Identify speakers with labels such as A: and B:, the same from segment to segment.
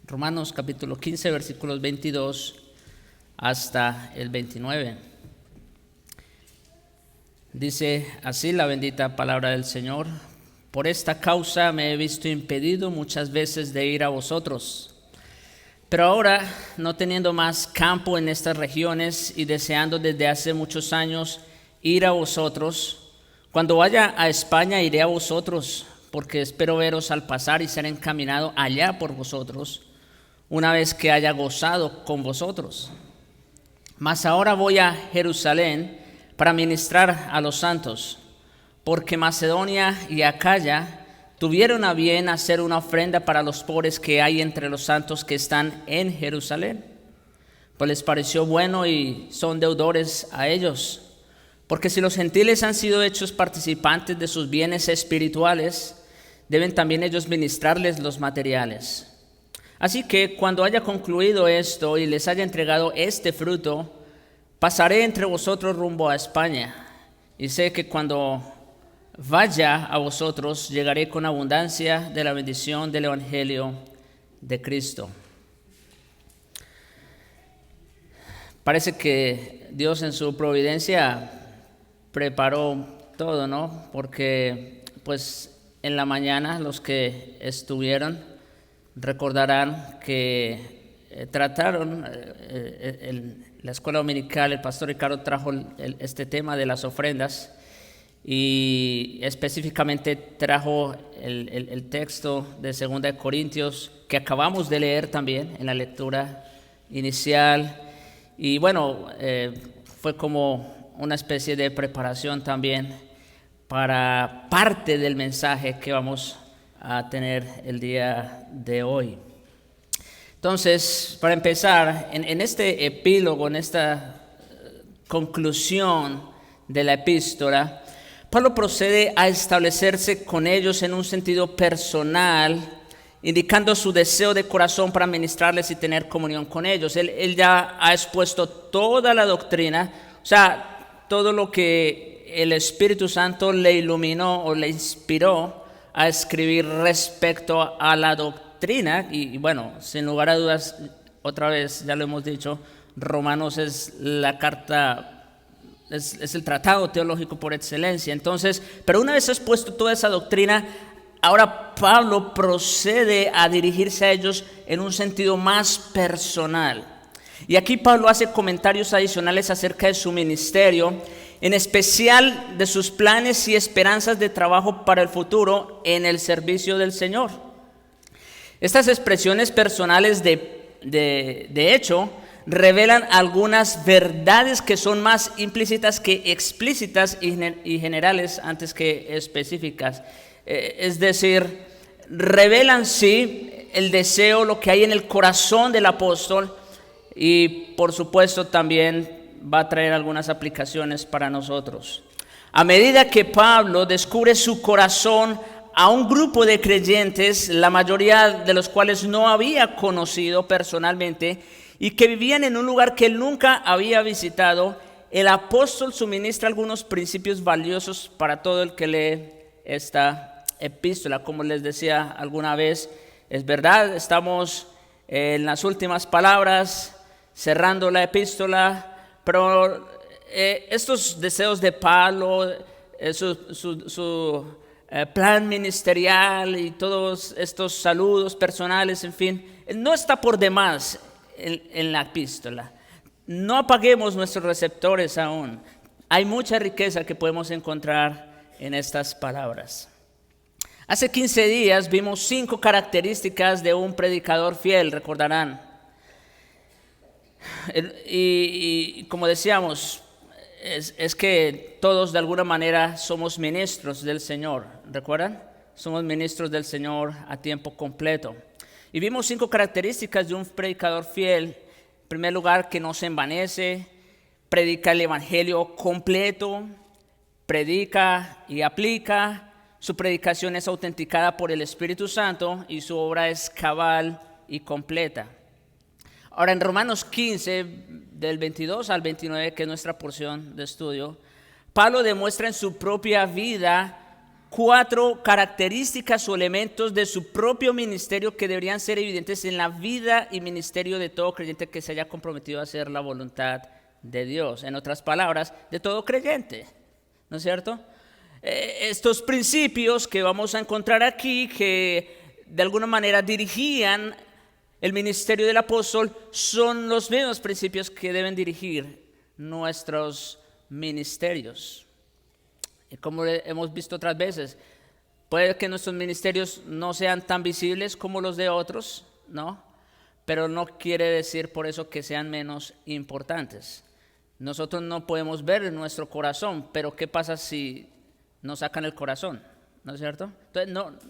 A: Romanos capítulo 15, versículos 22 hasta el 29. Dice así la bendita palabra del Señor: por esta causa me he visto impedido muchas veces de ir a vosotros. Pero ahora, no teniendo más campo en estas regiones y deseando desde hace muchos años ir a vosotros, cuando vaya a España iré a vosotros, porque espero veros al pasar y ser encaminado allá por vosotros, una vez que haya gozado con vosotros. Mas ahora voy a Jerusalén para ministrar a los santos, porque Macedonia y Acaya tuvieron a bien hacer una ofrenda para los pobres que hay entre los santos que están en Jerusalén. Pues les pareció bueno y son deudores a ellos, porque si los gentiles han sido hechos participantes de sus bienes espirituales, deben también ellos ministrarles los materiales. Así que cuando haya concluido esto y les haya entregado este fruto, pasaré entre vosotros rumbo a España, y sé que cuando vaya a vosotros llegaré con abundancia de la bendición del Evangelio de Cristo. Parece que Dios en su providencia preparó todo, ¿no? Porque pues en la mañana los que estuvieron recordarán que trataron en la escuela dominical, el pastor Ricardo trajo este tema de las ofrendas y específicamente trajo el texto de 2 Corintios que acabamos de leer también en la lectura inicial. Y bueno, fue como una especie de preparación también para parte del mensaje que vamos a tener el día de hoy. Entonces, para empezar, en este epílogo, en esta conclusión de la epístola, Pablo procede a establecerse con ellos en un sentido personal, indicando su deseo de corazón para ministrarles y tener comunión con ellos. Él ya ha expuesto toda la doctrina, o sea, todo lo que el Espíritu Santo le iluminó o le inspiró a escribir respecto a la doctrina. Y bueno, sin lugar a dudas, otra vez ya lo hemos dicho, Romanos es la carta, es el tratado teológico por excelencia. Entonces, pero una vez expuesto toda esa doctrina, ahora Pablo procede a dirigirse a ellos en un sentido más personal. Y aquí Pablo hace comentarios adicionales acerca de su ministerio, en especial de sus planes y esperanzas de trabajo para el futuro en el servicio del Señor. Estas expresiones personales de hecho revelan algunas verdades que son más implícitas que explícitas y generales antes que específicas. Es decir, revelan sí el deseo, lo que hay en el corazón del apóstol, y por supuesto también va a traer algunas aplicaciones para nosotros. A medida que Pablo descubre su corazón a un grupo de creyentes, la mayoría de los cuales no había conocido personalmente y que vivían en un lugar que él nunca había visitado, el apóstol suministra algunos principios valiosos para todo el que lee esta epístola. Como les decía alguna vez, es verdad, estamos en las últimas palabras, cerrando la epístola, pero estos deseos de Pablo, su plan ministerial y todos estos saludos personales, en fin, no está por demás en la epístola. No apaguemos nuestros receptores aún. Hay mucha riqueza que podemos encontrar en estas palabras. Hace 15 días vimos 5 características de un predicador fiel, recordarán. Y como decíamos, es que todos de alguna manera somos ministros del Señor, ¿recuerdan? Somos ministros del Señor a tiempo completo. Y vimos 5 características de un predicador fiel. En primer lugar, que no se envanece, predica el evangelio completo, predica y aplica. Su predicación es autenticada por el Espíritu Santo y su obra es cabal y completa. Ahora, en Romanos 15, del 22 al 29, que es nuestra porción de estudio, Pablo demuestra en su propia vida 4 características o elementos de su propio ministerio que deberían ser evidentes en la vida y ministerio de todo creyente que se haya comprometido a hacer la voluntad de Dios. En otras palabras, de todo creyente, ¿no es cierto? Estos principios que vamos a encontrar aquí, que de alguna manera dirigían el ministerio del apóstol, son los mismos principios que deben dirigir nuestros ministerios. Y como hemos visto otras veces, puede que nuestros ministerios no sean tan visibles como los de otros, ¿no? Pero no quiere decir por eso que sean menos importantes. Nosotros no podemos ver nuestro corazón, pero ¿qué pasa si nos sacan el corazón? ¿No es cierto? Entonces,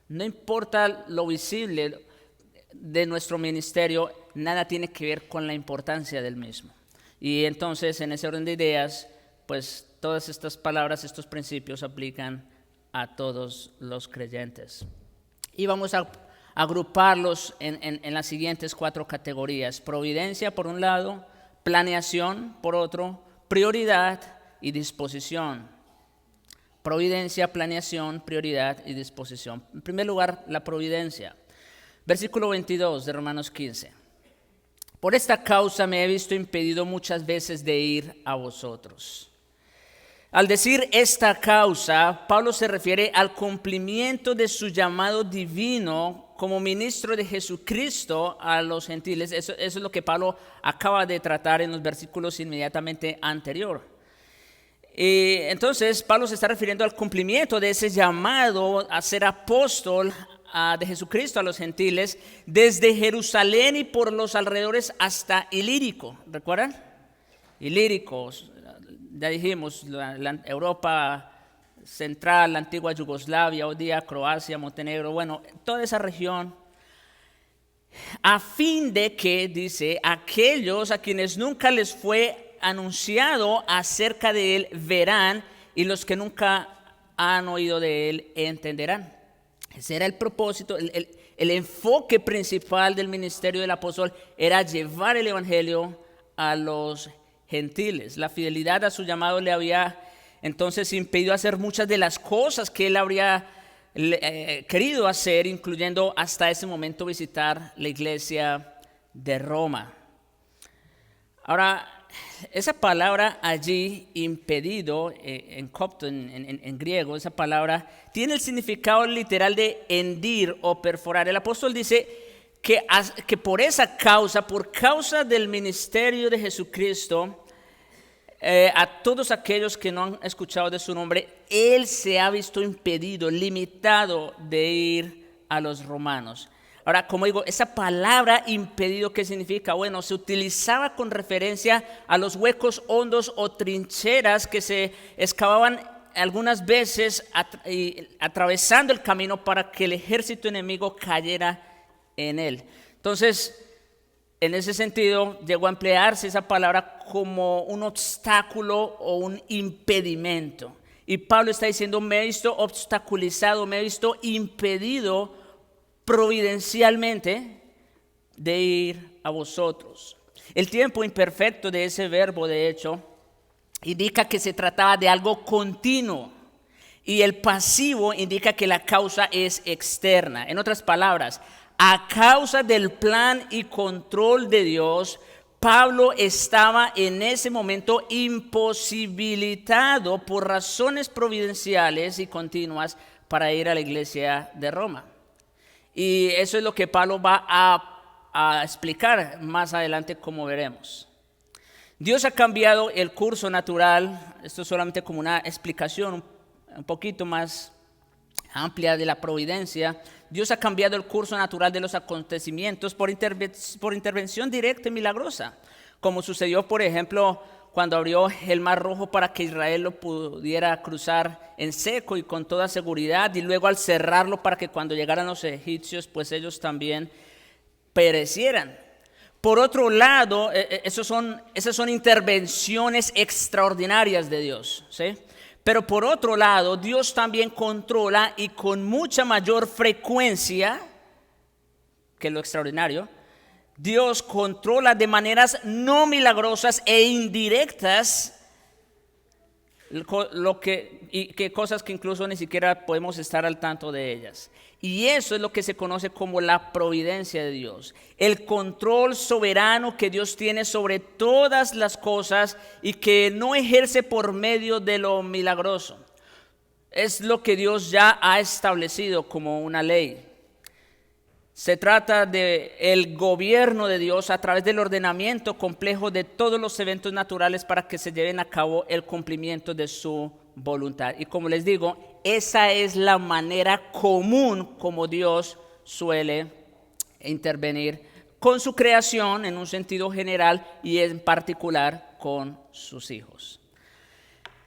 A: no importa lo visible de nuestro ministerio, nada tiene que ver con la importancia del mismo. Y entonces, en ese orden de ideas, pues todas estas palabras, estos principios aplican a todos los creyentes. Y vamos a agruparlos en las siguientes 4 categorías: providencia por un lado, planeación por otro, prioridad y disposición. Providencia, planeación, prioridad y disposición. En primer lugar, la providencia. Versículo 22 de Romanos 15. Por esta causa me he visto impedido muchas veces de ir a vosotros. Al decir esta causa, Pablo se refiere al cumplimiento de su llamado divino como ministro de Jesucristo a los gentiles. Eso es lo que Pablo acaba de tratar en los versículos inmediatamente anterior. Entonces, Pablo se está refiriendo al cumplimiento de ese llamado a ser apóstol de Jesucristo a los gentiles, desde Jerusalén y por los alrededores hasta Ilírico. ¿Recuerdan? Ilírico, ya dijimos, la Europa central, la antigua Yugoslavia, hoy día Croacia, Montenegro, bueno, toda esa región, a fin de que, dice, aquellos a quienes nunca les fue anunciado acerca de él verán, y los que nunca han oído de él entenderán. Ese era el propósito, el enfoque principal del ministerio del apóstol era llevar el evangelio a los gentiles. La fidelidad a su llamado le había entonces impedido hacer muchas de las cosas que él habría querido hacer, incluyendo hasta ese momento visitar la iglesia de Roma. Ahora, esa palabra allí, impedido, en copto, en griego, esa palabra tiene el significado literal de hendir o perforar. El apóstol dice que por esa causa, por causa del ministerio de Jesucristo, a todos aquellos que no han escuchado de su nombre, él se ha visto impedido, limitado de ir a los romanos. Ahora, como digo, esa palabra impedido, ¿qué significa? Bueno, se utilizaba con referencia a los huecos hondos o trincheras que se excavaban algunas veces atravesando el camino para que el ejército enemigo cayera en él. Entonces, en ese sentido, llegó a emplearse esa palabra como un obstáculo o un impedimento. Y Pablo está diciendo, me he visto obstaculizado, me he visto impedido providencialmente de ir a vosotros. El tiempo imperfecto de ese verbo, de hecho, indica que se trataba de algo continuo, y el pasivo indica que la causa es externa. En otras palabras, a causa del plan y control de Dios, Pablo estaba en ese momento imposibilitado por razones providenciales y continuas para ir a la iglesia de Roma. Y eso es lo que Pablo va a explicar más adelante, como veremos. Dios ha cambiado el curso natural, esto es solamente como una explicación un poquito más amplia de la providencia. Dios ha cambiado el curso natural de los acontecimientos por intervención directa y milagrosa, como sucedió, por ejemplo, cuando abrió el Mar Rojo para que Israel lo pudiera cruzar en seco y con toda seguridad, y luego al cerrarlo para que cuando llegaran los egipcios, pues ellos también perecieran. Por otro lado, esas son intervenciones extraordinarias de Dios, ¿sí? Pero por otro lado, Dios también controla, y con mucha mayor frecuencia que lo extraordinario, Dios controla de maneras no milagrosas e indirectas y que cosas que incluso ni siquiera podemos estar al tanto de ellas. Y eso es lo que se conoce como la providencia de Dios, el control soberano que Dios tiene sobre todas las cosas y que no ejerce por medio de lo milagroso. Es lo que Dios ya ha establecido como una ley. Se trata del gobierno de Dios a través del ordenamiento complejo de todos los eventos naturales para que se lleven a cabo el cumplimiento de su voluntad. Y como les digo, esa es la manera común como Dios suele intervenir con su creación en un sentido general y en particular con sus hijos.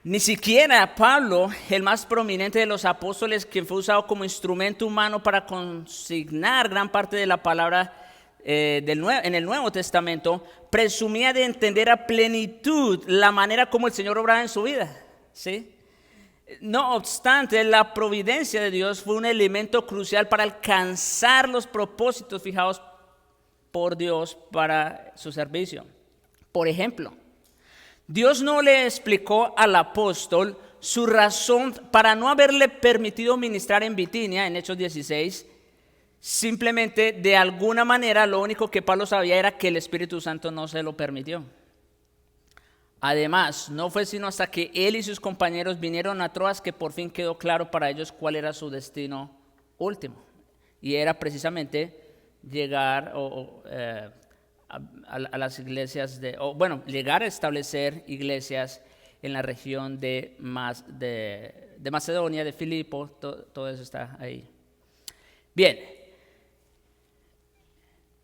A: Ni siquiera Pablo, el más prominente de los apóstoles, quien fue usado como instrumento humano para consignar gran parte de la palabra en el Nuevo Testamento, presumía de entender a plenitud la manera como el Señor obraba en su vida, ¿sí? No obstante, la providencia de Dios fue un elemento crucial para alcanzar los propósitos fijados por Dios para su servicio. Por ejemplo, Dios no le explicó al apóstol su razón para no haberle permitido ministrar en Bitinia, en Hechos 16. Simplemente, de alguna manera, lo único que Pablo sabía era que el Espíritu Santo no se lo permitió. Además, no fue sino hasta que él y sus compañeros vinieron a Troas que por fin quedó claro para ellos cuál era su destino último. Y era precisamente llegar a las iglesias, llegar a establecer iglesias en la región de Macedonia, de Filipo, todo eso está ahí. Bien,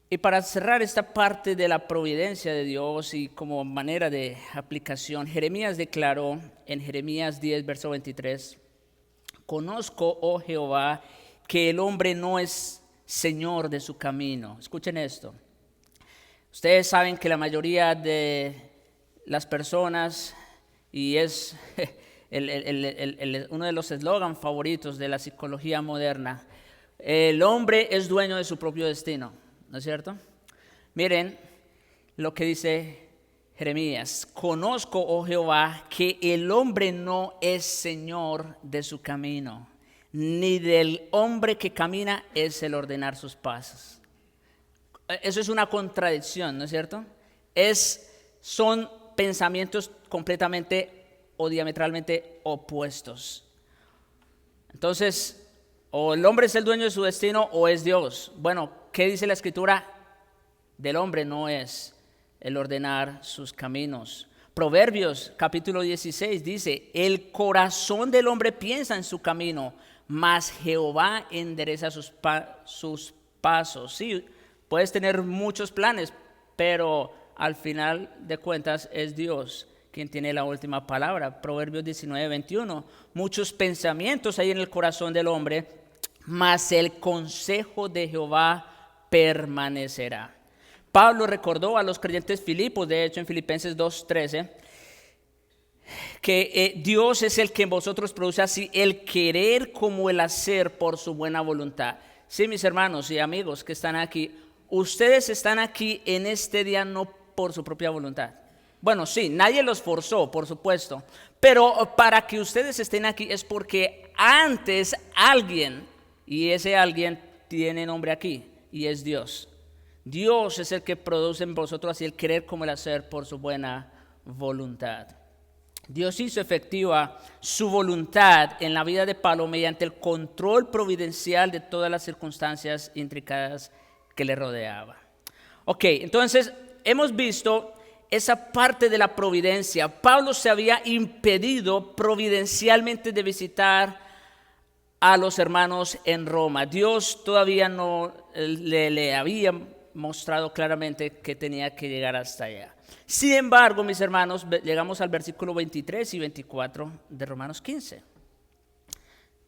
A: y para cerrar esta parte de la providencia de Dios y como manera de aplicación, Jeremías declaró en Jeremías 10, verso 23, conozco, oh Jehová, que el hombre no es señor de su camino. Escuchen esto. Ustedes saben que la mayoría de las personas, y es uno de los eslogans favoritos de la psicología moderna, el hombre es dueño de su propio destino, ¿no es cierto? Miren lo que dice Jeremías, conozco, oh Jehová, que el hombre no es señor de su camino, ni del hombre que camina es el ordenar sus pasos. Eso es una contradicción, ¿no es cierto? Son pensamientos completamente o diametralmente opuestos. Entonces, o el hombre es el dueño de su destino o es Dios. Bueno, ¿qué dice la Escritura? Del hombre no es el ordenar sus caminos. Proverbios capítulo 16 dice, el corazón del hombre piensa en su camino, mas Jehová endereza sus pasos. Sí, puedes tener muchos planes, pero al final de cuentas es Dios quien tiene la última palabra. Proverbios 19, 21. Muchos pensamientos hay en el corazón del hombre, mas el consejo de Jehová permanecerá. Pablo recordó a los creyentes filipos, de hecho en Filipenses 2:13, que Dios es el que en vosotros produce así el querer como el hacer por su buena voluntad. Sí, mis hermanos y amigos que están aquí, ustedes están aquí en este día no por su propia voluntad. Bueno, sí, nadie los forzó, por supuesto, pero para que ustedes estén aquí es porque antes alguien, y ese alguien tiene nombre aquí, y es Dios. Dios es el que produce en vosotros así el querer como el hacer por su buena voluntad. Dios hizo efectiva su voluntad en la vida de Pablo mediante el control providencial de todas las circunstancias intricadas que le rodeaban. Ok, entonces hemos visto esa parte de la providencia. Pablo se había impedido providencialmente de visitar a los hermanos en Roma. Dios todavía no le había mostrado claramente que tenía que llegar hasta allá. Sin embargo, mis hermanos, llegamos al versículo 23 y 24 de Romanos 15.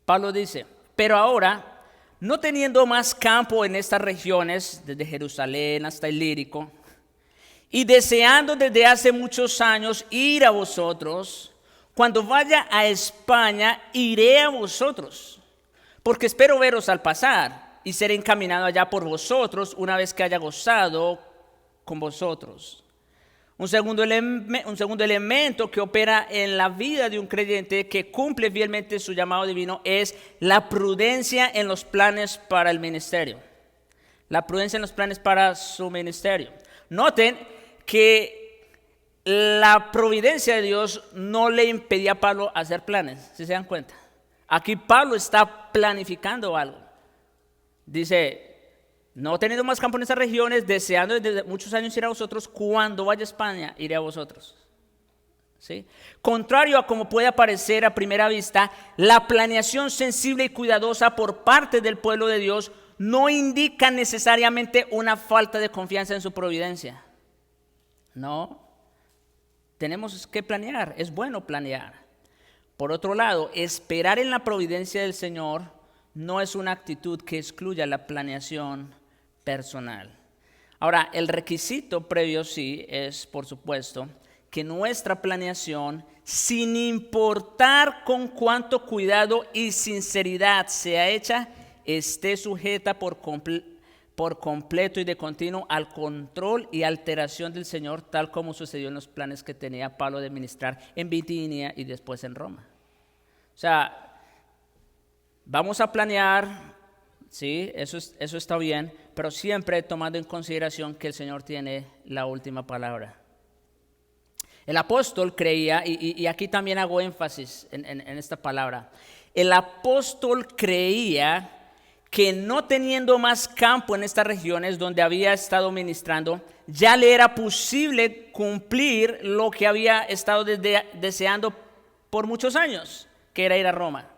A: Pablo dice, pero ahora, no teniendo más campo en estas regiones, desde Jerusalén hasta Ilírico, y deseando desde hace muchos años ir a vosotros, cuando vaya a España, iré a vosotros, porque espero veros al pasar y ser encaminado allá por vosotros una vez que haya gozado con vosotros. Un segundo elemento que opera en la vida de un creyente que cumple fielmente su llamado divino es la prudencia en los planes para el ministerio. La prudencia en los planes para su ministerio. Noten que la providencia de Dios no le impedía a Pablo hacer planes, si se dan cuenta. Aquí Pablo está planificando algo. Dice, no teniendo más campo en estas regiones, deseando desde muchos años ir a vosotros, cuando vaya a España, iré a vosotros. ¿Sí? Contrario a como puede parecer a primera vista, la planeación sensible y cuidadosa por parte del pueblo de Dios no indica necesariamente una falta de confianza en su providencia. No, tenemos que planear, es bueno planear. Por otro lado, esperar en la providencia del Señor no es una actitud que excluya la planeación personal. Ahora, el requisito previo sí es, por supuesto, que nuestra planeación, sin importar con cuánto cuidado y sinceridad sea hecha, esté sujeta por completo y de continuo al control y alteración del Señor, tal como sucedió en los planes que tenía Pablo de ministrar en Bitinia y después en Roma. O sea, vamos a planear, sí, eso está bien, pero siempre tomando en consideración que el Señor tiene la última palabra. El apóstol creía, y aquí también hago énfasis en esta palabra, el apóstol creía que no teniendo más campo en estas regiones donde había estado ministrando, ya le era posible cumplir lo que había estado deseando por muchos años, que era ir a Roma.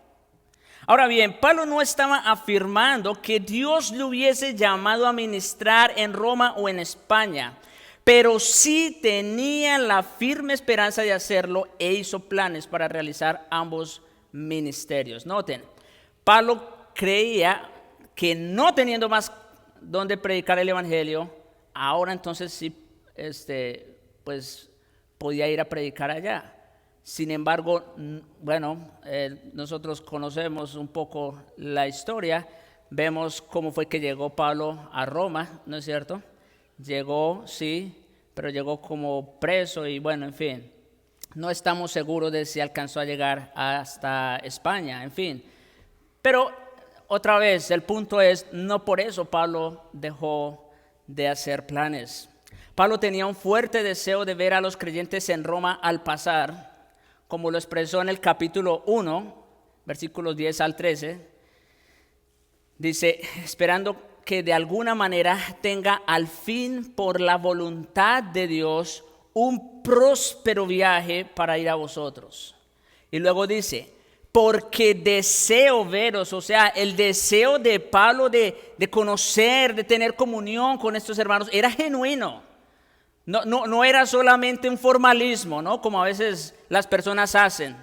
A: Ahora bien, Pablo no estaba afirmando que Dios le hubiese llamado a ministrar en Roma o en España, pero sí tenía la firme esperanza de hacerlo e hizo planes para realizar ambos ministerios. Noten, Pablo creía que no teniendo más donde predicar el evangelio, ahora entonces sí, pues podía ir a predicar allá. Sin embargo, bueno, nosotros conocemos un poco la historia, vemos cómo fue que llegó Pablo a Roma, ¿no es cierto? Llegó, sí, pero llegó como preso y bueno, en fin, no estamos seguros de si alcanzó a llegar hasta España, en fin. Pero otra vez, el punto es, no por eso Pablo dejó de hacer planes. Pablo tenía un fuerte deseo de ver a los creyentes en Roma al pasar, como lo expresó en el capítulo 1, versículos 10 al 13. Dice, esperando que de alguna manera tenga al fin por la voluntad de Dios un próspero viaje para ir a vosotros. Y luego dice, porque deseo veros, o sea, el deseo de Pablo de conocer, de tener comunión con estos hermanos, era genuino. No era solamente un formalismo, ¿no? Como a veces las personas hacen.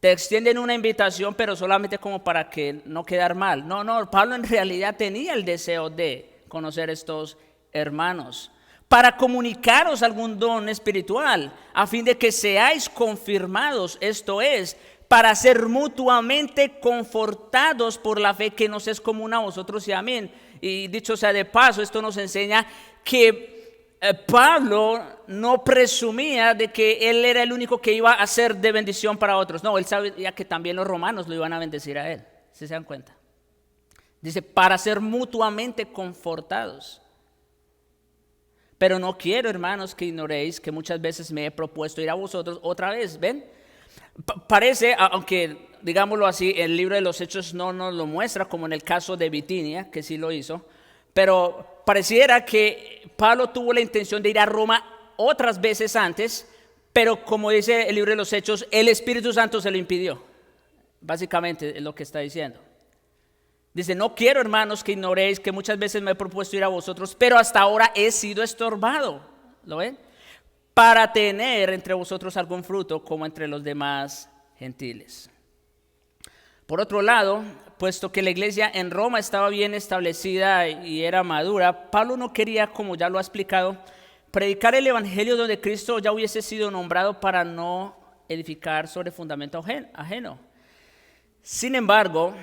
A: Te extienden una invitación, pero solamente como para que no quedar mal. No, Pablo en realidad tenía el deseo de conocer estos hermanos, para comunicaros algún don espiritual, a fin de que seáis confirmados, esto es, para ser mutuamente confortados por la fe que nos es común a vosotros y a mí. Y dicho sea de paso, esto nos enseña que Pablo no presumía de que él era el único que iba a ser de bendición para otros. No, él sabía que también los romanos lo iban a bendecir a él, ¿sí se dan cuenta? Dice, para ser mutuamente confortados. Pero no quiero, hermanos, que ignoréis que muchas veces me he propuesto ir a vosotros otra vez, ¿ven? Parece, aunque digámoslo así, el libro de los Hechos no nos lo muestra, como en el caso de Bitinia, que sí lo hizo, pero pareciera que Pablo tuvo la intención de ir a Roma otras veces antes, pero como dice el libro de los Hechos, el Espíritu Santo se lo impidió. Básicamente es lo que está diciendo. Dice, no quiero, hermanos, que ignoréis que muchas veces me he propuesto ir a vosotros, pero hasta ahora he sido estorbado. ¿Lo ven? Para tener entre vosotros algún fruto como entre los demás gentiles. Por otro lado, puesto que la iglesia en Roma estaba bien establecida y era madura, Pablo no quería, como ya lo ha explicado, predicar el evangelio donde Cristo ya hubiese sido nombrado para no edificar sobre fundamento ajeno. Sin embargo,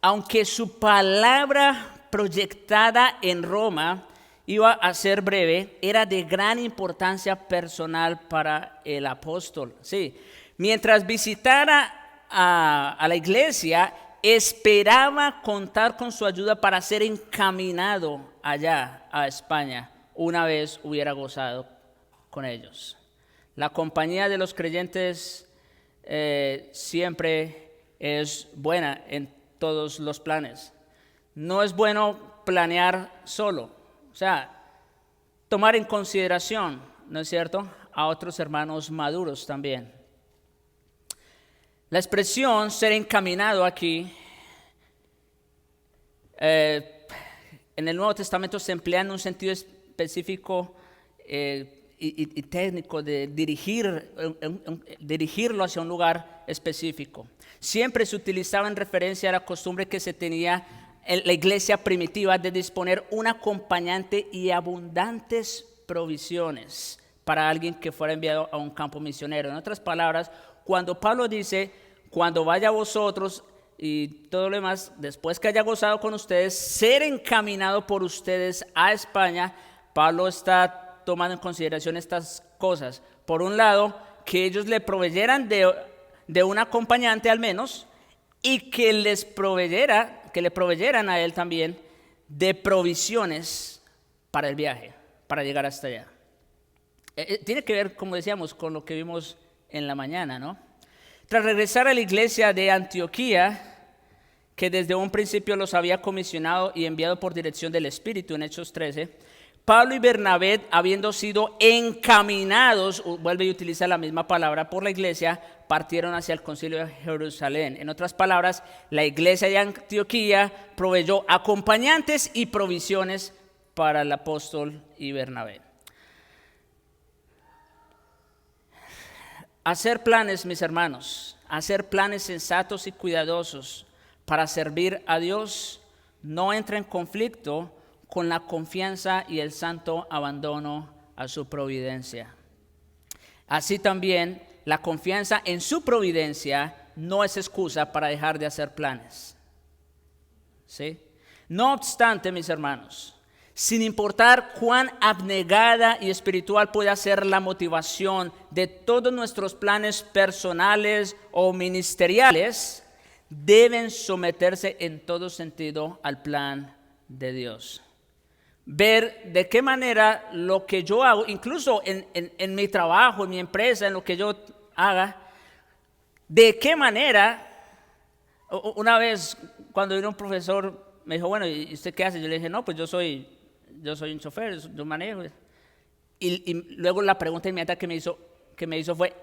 A: aunque su palabra proyectada en Roma iba a ser breve, era de gran importancia personal para el apóstol. Sí. Mientras visitara a la iglesia, esperaba contar con su ayuda para ser encaminado allá a España una vez hubiera gozado con ellos. La compañía de los creyentes siempre es buena en todos los planes. No es bueno planear solo, o sea, tomar en consideración, ¿no es cierto?, a otros hermanos maduros también. La expresión ser encaminado aquí en el Nuevo Testamento se emplea en un sentido específico y técnico de dirigirlo hacia un lugar específico. Siempre se utilizaba en referencia a la costumbre que se tenía en la iglesia primitiva de disponer un acompañante y abundantes provisiones para alguien que fuera enviado a un campo misionero. En otras palabras, cuando Pablo dice, cuando vaya a vosotros y todo lo demás, después que haya gozado con ustedes, ser encaminado por ustedes a España, Pablo está tomando en consideración estas cosas. Por un lado, que ellos le proveyeran de un acompañante al menos, y que le proveyeran a él también de provisiones para el viaje, para llegar hasta allá. Tiene que ver, como decíamos, con lo que vimos en la mañana, ¿no? Tras regresar a la iglesia de Antioquía, que desde un principio los había comisionado y enviado por dirección del Espíritu en Hechos 13, Pablo y Bernabé, habiendo sido encaminados, vuelve y utiliza la misma palabra, por la iglesia, partieron hacia el concilio de Jerusalén. En otras palabras, la iglesia de Antioquía proveyó acompañantes y provisiones para el apóstol y Bernabé. Hacer planes, mis hermanos, hacer planes sensatos y cuidadosos para servir a Dios no entra en conflicto con la confianza y el santo abandono a su providencia. Así también, la confianza en su providencia no es excusa para dejar de hacer planes. ¿Sí? No obstante, mis hermanos, sin importar cuán abnegada y espiritual pueda ser la motivación de todos nuestros planes personales o ministeriales, deben someterse en todo sentido al plan de Dios. Ver de qué manera lo que yo hago, incluso en mi trabajo, en mi empresa, en lo que yo haga, de qué manera. Una vez cuando vino un profesor me dijo, bueno, ¿y usted qué hace? Yo le dije, no, pues yo soy un chofer, yo manejo. Y luego la pregunta inmediata que me hizo fue,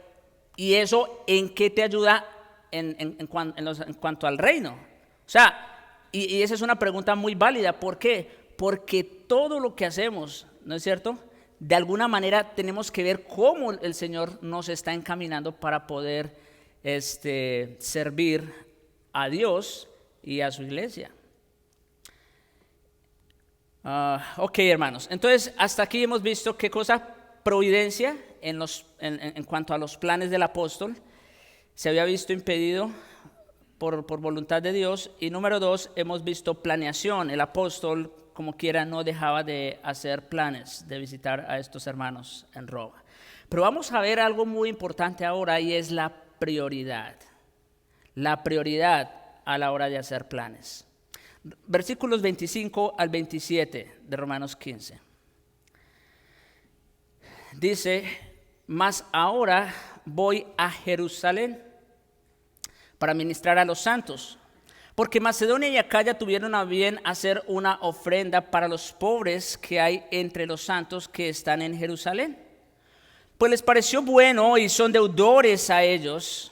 A: ¿y eso en qué te ayuda en cuanto al reino? O sea, y esa es una pregunta muy válida. ¿Por qué? Porque todo lo que hacemos, ¿no es cierto?, de alguna manera tenemos que ver cómo el Señor nos está encaminando para poder servir a Dios y a su iglesia. Ok, hermanos, entonces hasta aquí hemos visto qué cosa: providencia en cuanto a los planes del apóstol se había visto impedido por voluntad de Dios. Y número 2, hemos visto planeación. El apóstol, como quiera, no dejaba de hacer planes de visitar a estos hermanos en Roma. Pero vamos a ver algo muy importante ahora, y es la prioridad. La prioridad a la hora de hacer planes. Versículos 25 al 27 de Romanos 15. Dice, mas ahora voy a Jerusalén para ministrar a los santos, porque Macedonia y Acaya tuvieron a bien hacer una ofrenda para los pobres que hay entre los santos que están en Jerusalén. Pues les pareció bueno y son deudores a ellos,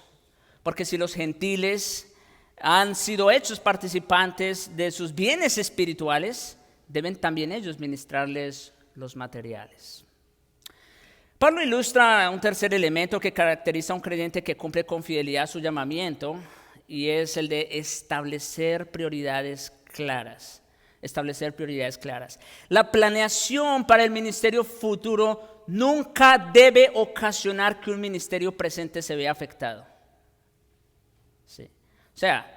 A: porque si los gentiles han sido hechos participantes de sus bienes espirituales, deben también ellos ministrarles los materiales. Pablo ilustra un tercer elemento que caracteriza a un creyente que cumple con fidelidad su llamamiento, y es el de establecer prioridades claras. Establecer prioridades claras. La planeación para el ministerio futuro nunca debe ocasionar que un ministerio presente se vea afectado. Sí. O sea,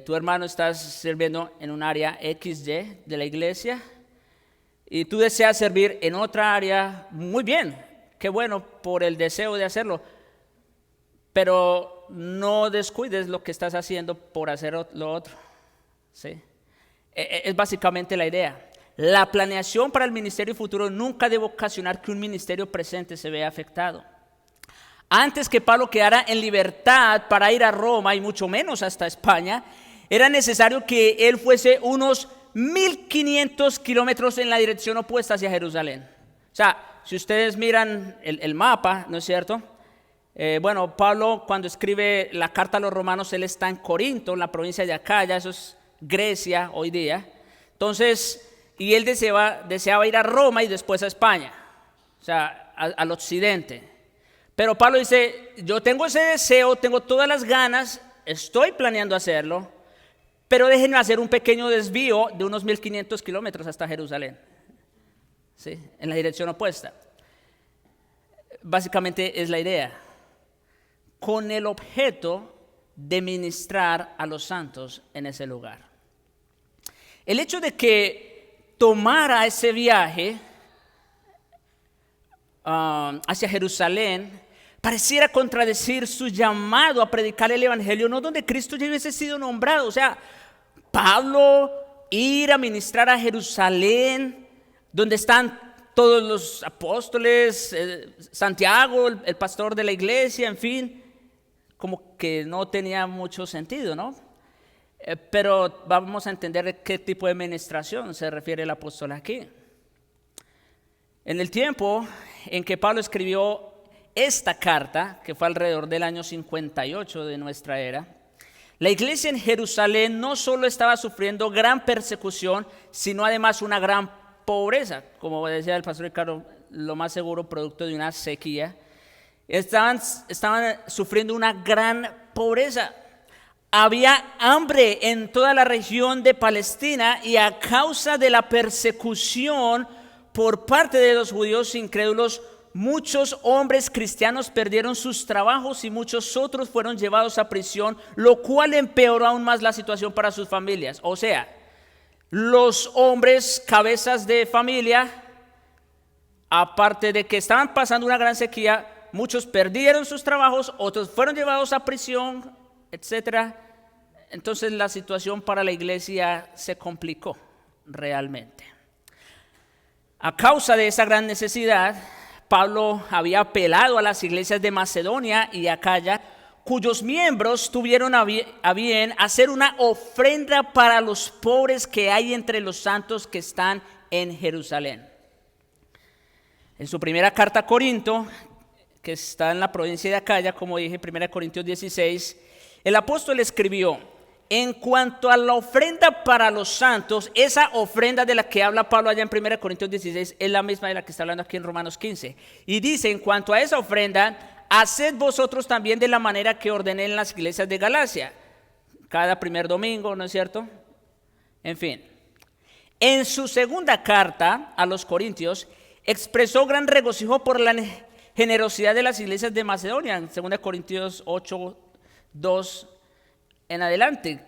A: tu hermano estás sirviendo en un área XY de la iglesia, y tú deseas servir en otra área, muy bien, qué bueno por el deseo de hacerlo, pero no descuides lo que estás haciendo por hacer lo otro. ¿Sí? Es básicamente la idea. La planeación para el ministerio futuro nunca debe ocasionar que un ministerio presente se vea afectado. Antes que Pablo quedara en libertad para ir a Roma y mucho menos hasta España, era necesario que él fuese unos 1500 kilómetros en la dirección opuesta hacia Jerusalén. O sea, si ustedes miran el mapa, ¿no es cierto? Bueno, Pablo cuando escribe la carta a los romanos, él está en Corinto, en la provincia de Acaya, eso es Grecia hoy día. Entonces, y él deseaba ir a Roma y después a España, o sea, al occidente. Pero Pablo dice, yo tengo ese deseo, tengo todas las ganas, estoy planeando hacerlo, pero déjenme hacer un pequeño desvío de unos 1500 kilómetros hasta Jerusalén, ¿sí? En la dirección opuesta. Básicamente es la idea, con el objeto de ministrar a los santos en ese lugar. El hecho de que tomara ese viaje hacia Jerusalén pareciera contradecir su llamado a predicar el evangelio, no donde Cristo ya hubiese sido nombrado. O sea, Pablo ir a ministrar a Jerusalén, donde están todos los apóstoles, Santiago, el pastor de la iglesia, en fin, como que no tenía mucho sentido, ¿no? Pero vamos a entender qué tipo de ministración se refiere el apóstol aquí. En el tiempo en que Pablo escribió esta carta, que fue alrededor del año 58 de nuestra era, la iglesia en Jerusalén no solo estaba sufriendo gran persecución, sino además una gran pobreza. Como decía el pastor Ricardo, lo más seguro producto de una sequía. Estaban sufriendo una gran pobreza. Había hambre en toda la región de Palestina y a causa de la persecución por parte de los judíos incrédulos, muchos hombres cristianos perdieron sus trabajos y muchos otros fueron llevados a prisión, lo cual empeoró aún más la situación para sus familias. O sea, los hombres cabezas de familia, aparte de que estaban pasando una gran sequía, muchos perdieron sus trabajos, otros fueron llevados a prisión, etc. Entonces la situación para la iglesia se complicó realmente. A causa de esa gran necesidad, Pablo había apelado a las iglesias de Macedonia y Acaya, cuyos miembros tuvieron a bien hacer una ofrenda para los pobres que hay entre los santos que están en Jerusalén. En su primera carta a Corinto, que está en la provincia de Acaya, como dije, 1 Corintios 16, el apóstol escribió: en cuanto a la ofrenda para los santos, esa ofrenda de la que habla Pablo allá en 1 Corintios 16 es la misma de la que está hablando aquí en Romanos 15. Y dice, en cuanto a esa ofrenda, haced vosotros también de la manera que ordené en las iglesias de Galacia. Cada primer domingo, ¿no es cierto? En fin. En su segunda carta a los Corintios, expresó gran regocijo por la generosidad de las iglesias de Macedonia. En 2 Corintios 8, 2 en adelante,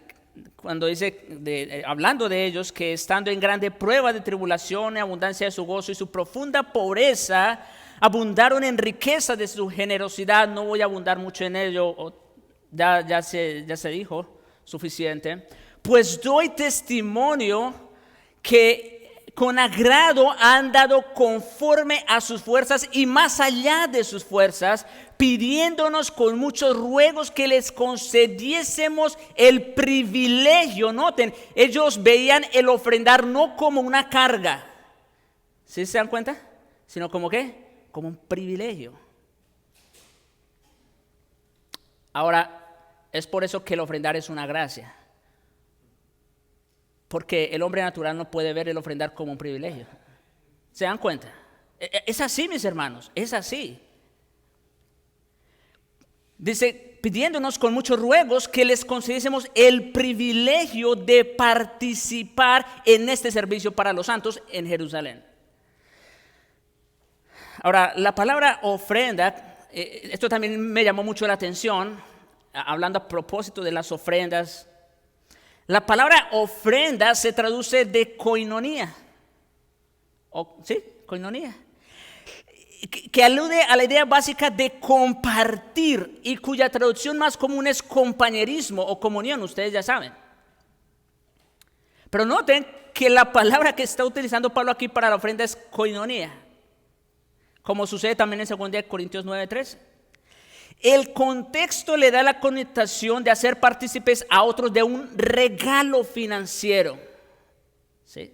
A: cuando dice, hablando de ellos, que estando en grande prueba de tribulación y abundancia de su gozo y su profunda pobreza, abundaron en riqueza de su generosidad. No voy a abundar mucho en ello, ya se dijo suficiente. Pues doy testimonio que con agrado han dado conforme a sus fuerzas y más allá de sus fuerzas, pidiéndonos con muchos ruegos que les concediésemos el privilegio. Noten, ellos veían el ofrendar no como una carga, ¿sí se dan cuenta? Sino como ¿qué? Como un privilegio. Ahora, es por eso que el ofrendar es una gracia. Porque el hombre natural no puede ver el ofrendar como un privilegio. ¿Se dan cuenta? Es así, mis hermanos, es así. Dice, pidiéndonos con muchos ruegos que les concediésemos el privilegio de participar en este servicio para los santos en Jerusalén. Ahora, la palabra ofrenda, esto también me llamó mucho la atención, hablando a propósito de las ofrendas. La palabra ofrenda se traduce de koinonía ¿sí? Koinonia. Que alude a la idea básica de compartir y cuya traducción más común es compañerismo o comunión, ustedes ya saben. Pero noten que la palabra que está utilizando Pablo aquí para la ofrenda es koinonia, como sucede también en 2 Corintios 9:13. El contexto le da la connotación de hacer partícipes a otros de un regalo financiero. ¿Sí?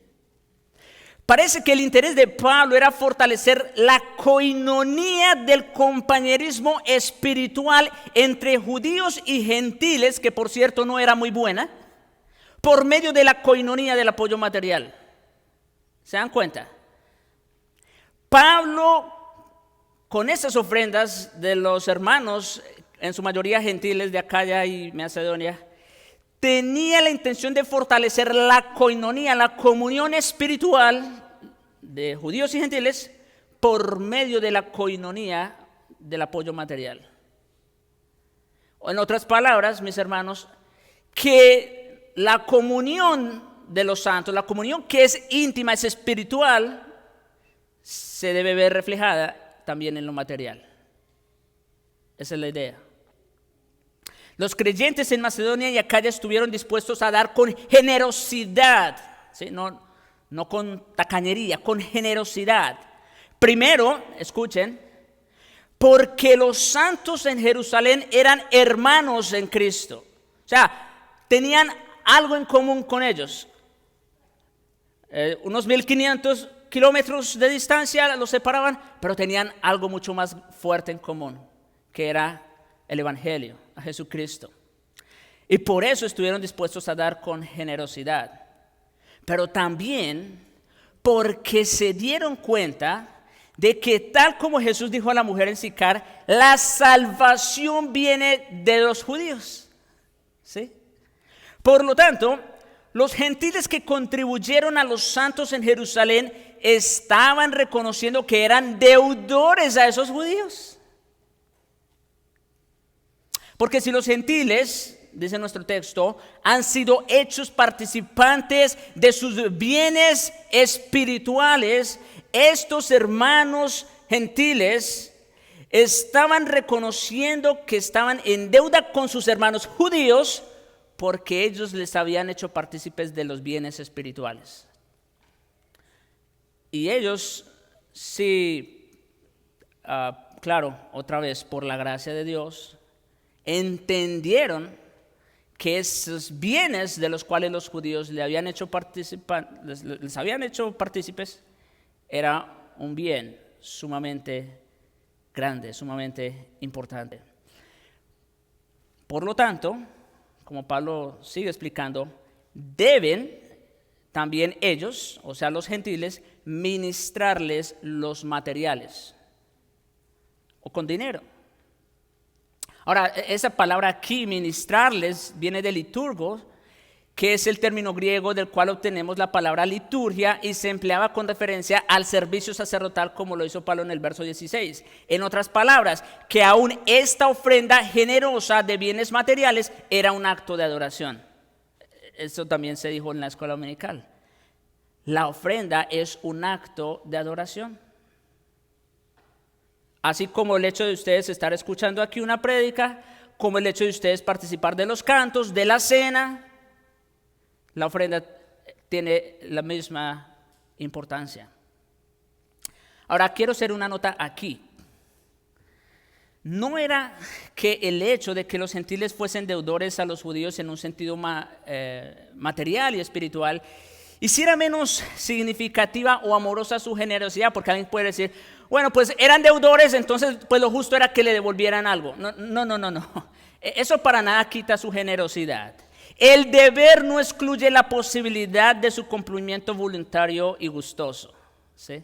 A: Parece que el interés de Pablo era fortalecer la koinonía del compañerismo espiritual entre judíos y gentiles, que por cierto no era muy buena, por medio de la koinonía del apoyo material. ¿Se dan cuenta? Pablo, con esas ofrendas de los hermanos, en su mayoría gentiles de Acaya y Macedonia, tenía la intención de fortalecer la koinonía, la comunión espiritual de judíos y gentiles por medio de la koinonía del apoyo material. O en otras palabras, mis hermanos, que la comunión de los santos, la comunión que es íntima, es espiritual, se debe ver reflejada también en lo material. Esa es la idea. Los creyentes en Macedonia y Acaya estuvieron dispuestos a dar con generosidad, ¿sí? No con tacañería, con generosidad. Primero, escuchen, porque los santos en Jerusalén eran hermanos en Cristo. O sea, tenían algo en común con ellos. Unos 1500 kilómetros de distancia los separaban, pero tenían algo mucho más fuerte en común, que era el Evangelio, a Jesucristo. Y por eso estuvieron dispuestos a dar con generosidad. Pero también porque se dieron cuenta de que tal como Jesús dijo a la mujer en Sicar, la salvación viene de los judíos. ¿Sí? Por lo tanto, los gentiles que contribuyeron a los santos en Jerusalén estaban reconociendo que eran deudores a esos judíos. Porque si los gentiles, dice nuestro texto, han sido hechos participantes de sus bienes espirituales, estos hermanos gentiles estaban reconociendo que estaban en deuda con sus hermanos judíos porque ellos les habían hecho partícipes de los bienes espirituales. Y ellos, sí, claro, otra vez, por la gracia de Dios, entendieron que esos bienes de los cuales los judíos les habían hecho partícipes era un bien sumamente grande, sumamente importante. Por lo tanto, como Pablo sigue explicando, deben también ellos, o sea los gentiles, ministrarles los materiales o con dinero. Ahora, esa palabra aquí, ministrarles, viene de liturgo, que es el término griego del cual obtenemos la palabra liturgia y se empleaba con referencia al servicio sacerdotal como lo hizo Pablo en el verso 16. En otras palabras, que aún esta ofrenda generosa de bienes materiales era un acto de adoración. Eso también se dijo en la escuela dominical. La ofrenda es un acto de adoración. Así como el hecho de ustedes estar escuchando aquí una prédica, como el hecho de ustedes participar de los cantos, de la cena, la ofrenda tiene la misma importancia. Ahora quiero hacer una nota aquí. No era que el hecho de que los gentiles fuesen deudores a los judíos en un sentido material y espiritual hiciera menos significativa o amorosa su generosidad, porque alguien puede decir, bueno, pues eran deudores, entonces pues lo justo era que le devolvieran algo. No. Eso para nada quita su generosidad. El deber no excluye la posibilidad de su cumplimiento voluntario y gustoso. ¿Sí?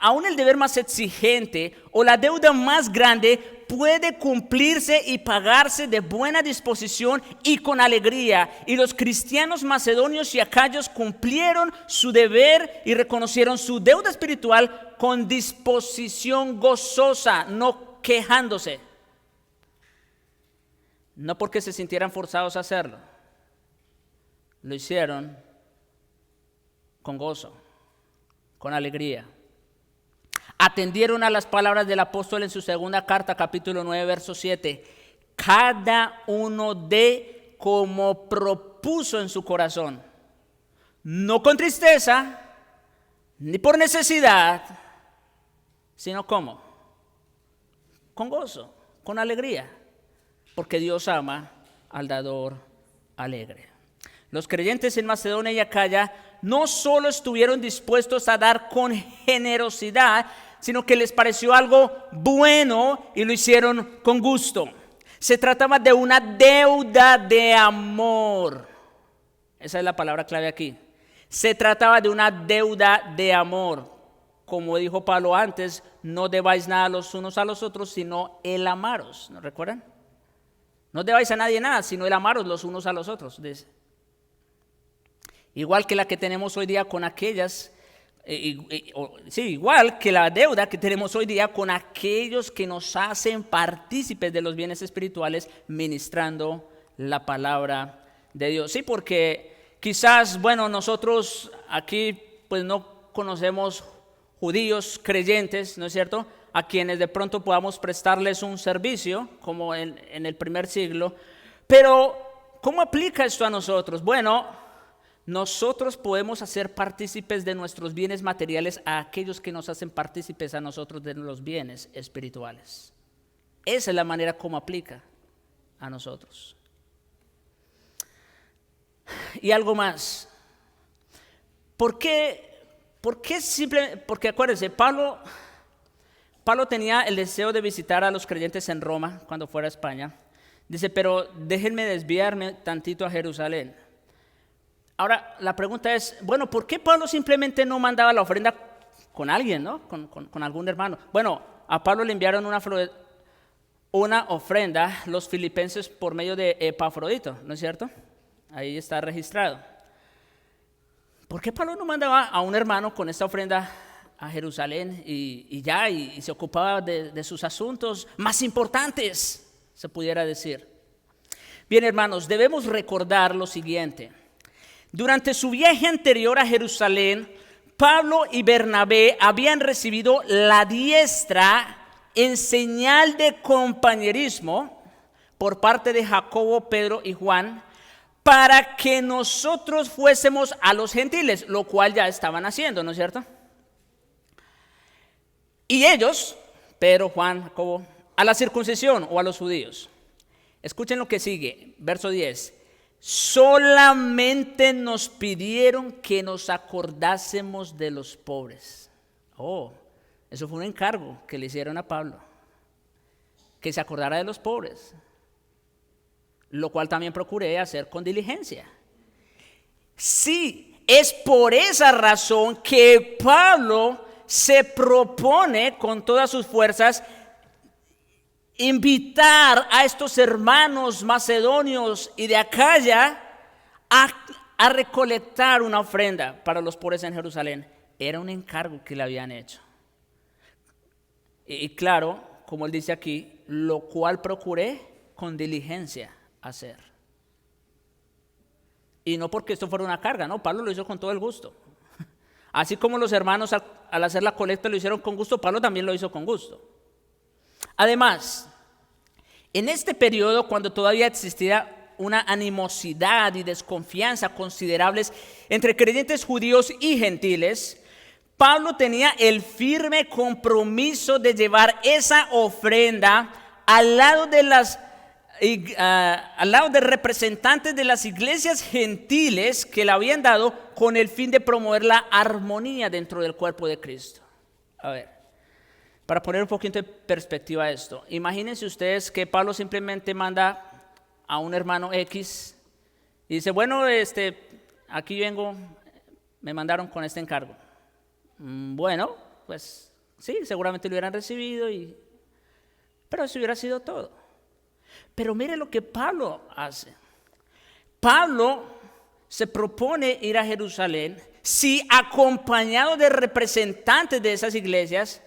A: Aún el deber más exigente o la deuda más grande puede cumplirse y pagarse de buena disposición y con alegría. Y los cristianos macedonios y acayos cumplieron su deber y reconocieron su deuda espiritual con disposición gozosa, no quejándose. No porque se sintieran forzados a hacerlo. Lo hicieron con gozo, con alegría. Atendieron a las palabras del apóstol en su segunda carta, capítulo 9, verso 7. Cada uno dé como propuso en su corazón, no con tristeza, ni por necesidad, sino ¿cómo? Con gozo, con alegría, porque Dios ama al dador alegre. Los creyentes en Macedonia y Acaya no solo estuvieron dispuestos a dar con generosidad, sino que les pareció algo bueno y lo hicieron con gusto. Se trataba de una deuda de amor. Esa es la palabra clave aquí. Se trataba de una deuda de amor. Como dijo Pablo antes, no debáis nada los unos a los otros, sino el amaros. ¿No recuerdan? No debáis a nadie nada, sino el amaros los unos a los otros. Igual que la que tenemos hoy día con aquellas, igual que la deuda que tenemos hoy día con aquellos que nos hacen partícipes de los bienes espirituales ministrando la palabra de Dios. Sí, porque quizás, nosotros aquí pues no conocemos judíos creyentes, ¿no es cierto?, a quienes de pronto podamos prestarles un servicio, como en el primer siglo. Pero, ¿cómo aplica esto a nosotros? Bueno, nosotros podemos hacer partícipes de nuestros bienes materiales a aquellos que nos hacen partícipes a nosotros de los bienes espirituales. Esa es la manera como aplica a nosotros. Y algo más. Porque acuérdense, Pablo tenía el deseo de visitar a los creyentes en Roma cuando fuera a España. Dice, pero déjenme desviarme tantito a Jerusalén. Ahora, la pregunta es, ¿por qué Pablo simplemente no mandaba la ofrenda con alguien, ¿no? Con algún hermano? Bueno, a Pablo le enviaron una ofrenda los filipenses por medio de Epafrodito, ¿no es cierto? Ahí está registrado. ¿Por qué Pablo no mandaba a un hermano con esta ofrenda a Jerusalén y se ocupaba de sus asuntos más importantes, se pudiera decir? Bien, hermanos, debemos recordar lo siguiente. Durante su viaje anterior a Jerusalén, Pablo y Bernabé habían recibido la diestra en señal de compañerismo por parte de Jacobo, Pedro y Juan, para que nosotros fuésemos a los gentiles, lo cual ya estaban haciendo, ¿no es cierto? Y ellos, Pedro, Juan, Jacobo, a la circuncisión o a los judíos. Escuchen lo que sigue, verso 10. Solamente nos pidieron que nos acordásemos de los pobres. Eso fue un encargo que le hicieron a Pablo, que se acordara de los pobres, lo cual también procuré hacer con diligencia. Sí, es por esa razón que Pablo se propone con todas sus fuerzas invitar a estos hermanos macedonios y de Acaya a recolectar una ofrenda para los pobres en Jerusalén. Era un encargo que le habían hecho. Y claro, como él dice aquí, lo cual procuré con diligencia hacer. Y no porque esto fuera una carga, no, Pablo lo hizo con todo el gusto. Así como los hermanos al hacer la colecta lo hicieron con gusto, Pablo también lo hizo con gusto. Además, en este periodo, cuando todavía existía una animosidad y desconfianza considerables entre creyentes judíos y gentiles, Pablo tenía el firme compromiso de llevar esa ofrenda al lado de representantes de las iglesias gentiles que le habían dado con el fin de promover la armonía dentro del cuerpo de Cristo. A ver, para poner un poquito de perspectiva a esto, imagínense ustedes que Pablo simplemente manda a un hermano X y dice, aquí vengo, me mandaron con este encargo. Pues sí, seguramente lo hubieran recibido, pero eso hubiera sido todo. Pero mire lo que Pablo hace. Pablo se propone ir a Jerusalén, sí, acompañado de representantes de esas iglesias,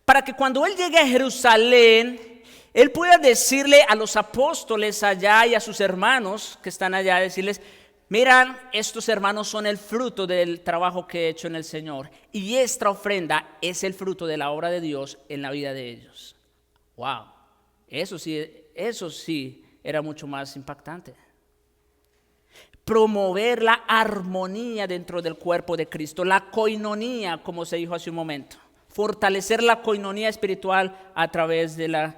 A: para que cuando él llegue a Jerusalén, él pueda decirle a los apóstoles allá y a sus hermanos que están allá, decirles, Miran, estos hermanos son el fruto del trabajo que he hecho en el Señor. Y esta ofrenda es el fruto de la obra de Dios en la vida de ellos. Wow, eso sí era mucho más impactante. Promover la armonía dentro del cuerpo de Cristo, la coinonía, como se dijo hace un momento. Fortalecer la coinonía espiritual a través de la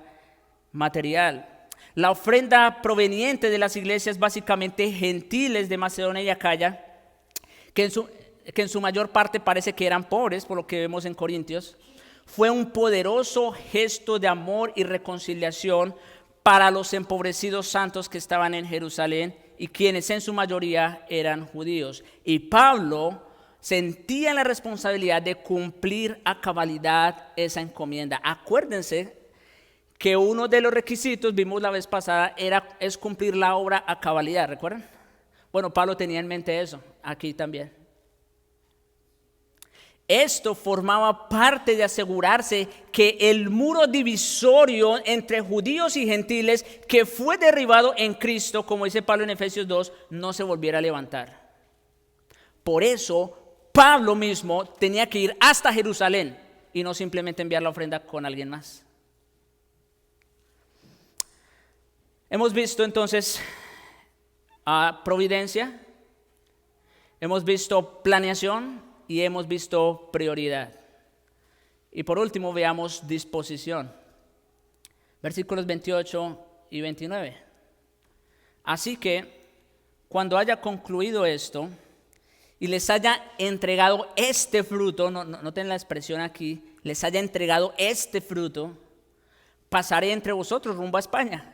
A: material. La ofrenda proveniente de las iglesias básicamente gentiles de Macedonia y Acaya, que en su mayor parte parece que eran pobres, por lo que vemos en Corintios, fue un poderoso gesto de amor y reconciliación para los empobrecidos santos que estaban en Jerusalén y quienes en su mayoría eran judíos. Y Pablo sentía la responsabilidad de cumplir a cabalidad esa encomienda. Acuérdense que uno de los requisitos, vimos la vez pasada, es cumplir la obra a cabalidad, ¿recuerdan? Bueno, Pablo tenía en mente eso, aquí también. Esto formaba parte de asegurarse que el muro divisorio entre judíos y gentiles que fue derribado en Cristo, como dice Pablo en Efesios 2, no se volviera a levantar. Por eso, Pablo mismo tenía que ir hasta Jerusalén y no simplemente enviar la ofrenda con alguien más. Hemos visto entonces providencia, hemos visto planeación y hemos visto prioridad. Y por último veamos disposición. Versículos 28 y 29. Así que cuando haya concluido esto y les haya entregado este fruto, noten la expresión aquí, les haya entregado este fruto, pasaré entre vosotros rumbo a España.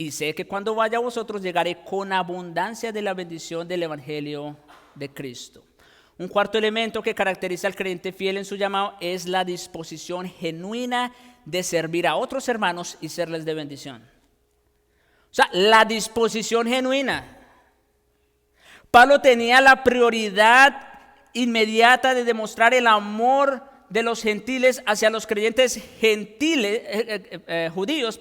A: Y sé que cuando vaya a vosotros llegaré con abundancia de la bendición del Evangelio de Cristo. Un cuarto elemento que caracteriza al creyente fiel en su llamado es la disposición genuina de servir a otros hermanos y serles de bendición. O sea, la disposición genuina. Pablo tenía la prioridad inmediata de demostrar el amor de los gentiles hacia los creyentes judíos,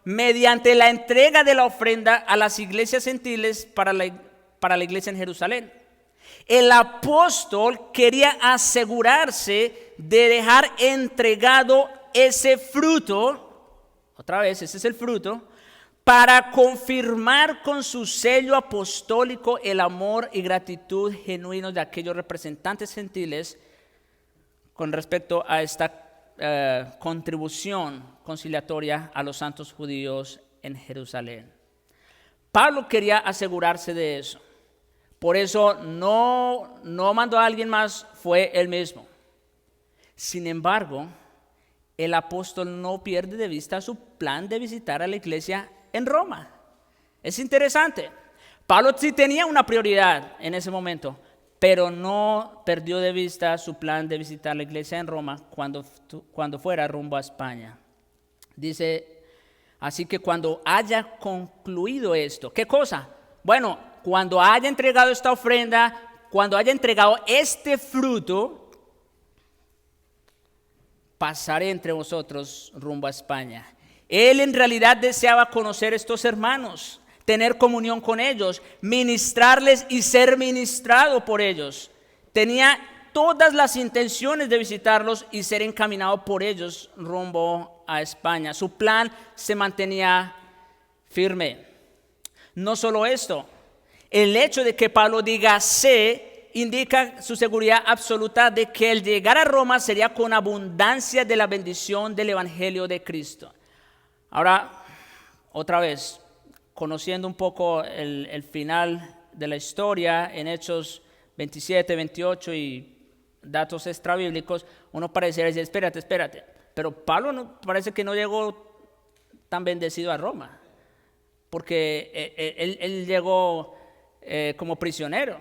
A: mediante la entrega de la ofrenda a las iglesias gentiles para la iglesia en Jerusalén. El apóstol quería asegurarse de dejar entregado ese fruto, otra vez, ese es el fruto, para confirmar con su sello apostólico el amor y gratitud genuinos de aquellos representantes gentiles con respecto a esta contribución conciliatoria a los santos judíos en Jerusalén. Pablo quería asegurarse de eso. Por eso no mandó a alguien más, fue él mismo. Sin embargo, el apóstol no pierde de vista su plan de visitar a la iglesia en Roma. Es interesante. Pablo sí tenía una prioridad en ese momento, pero no perdió de vista su plan de visitar la iglesia en Roma cuando fuera rumbo a España. Dice, así que cuando haya concluido esto, ¿qué cosa? Bueno, cuando haya entregado esta ofrenda, cuando haya entregado este fruto, pasaré entre vosotros rumbo a España. Él en realidad deseaba conocer a estos hermanos, tener comunión con ellos, ministrarles y ser ministrado por ellos. Tenía todas las intenciones de visitarlos y ser encaminado por ellos rumbo a España. Su plan se mantenía firme. No solo esto, el hecho de que Pablo diga sé indica su seguridad absoluta de que el llegar a Roma sería con abundancia de la bendición del Evangelio de Cristo. Ahora, otra vez, conociendo un poco el final de la historia en Hechos 27, 28 y datos extrabíblicos, uno pareciera decir, espérate, pero Pablo parece que no llegó tan bendecido a Roma, porque él llegó como prisionero.